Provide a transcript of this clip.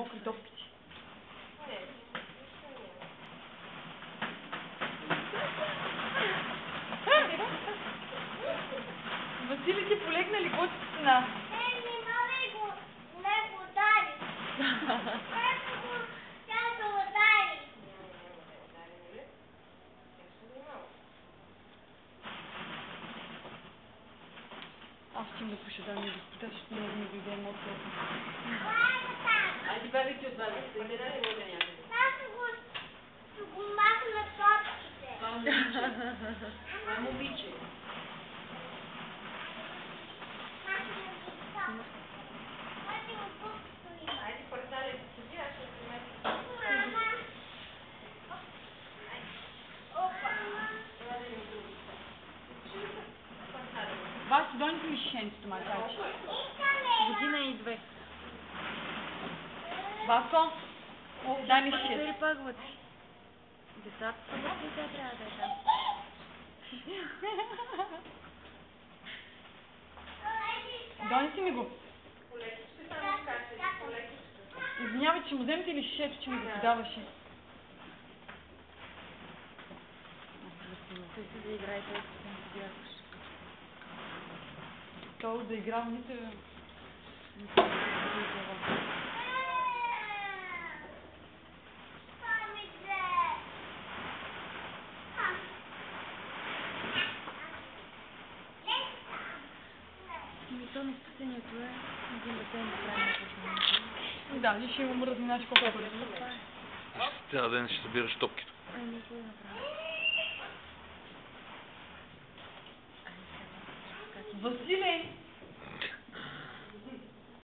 мокри топките. Васили, ти полегна ли котицина? Не мога го удари. Тя да удари. Аз ще им да пуша да ми изпиташ, защото не ми дойде емоция. Айде, баби ти отбави. Да иде дали вода някъде. Аз го махна топките. Това му обича. Това му обича. Айде, портали да седи, аз ще отнема. Васи, донеси ми шишенцето, мачачи. Година и 2. Васко, дай ми шишето. Дали пак вътре? Децата са вътре, тя трябва да е там. Донеси ми го. Извинявай, че му вземете ли шишето, че ми го подаваше? Той си да играе, той си да не бягаш. Той да играл нито... То на спасението е един басейн да правим на Да, ще им умръзни, знаеш колко е бързо. Цял ден ще събираш топките. Не го направя. Василе!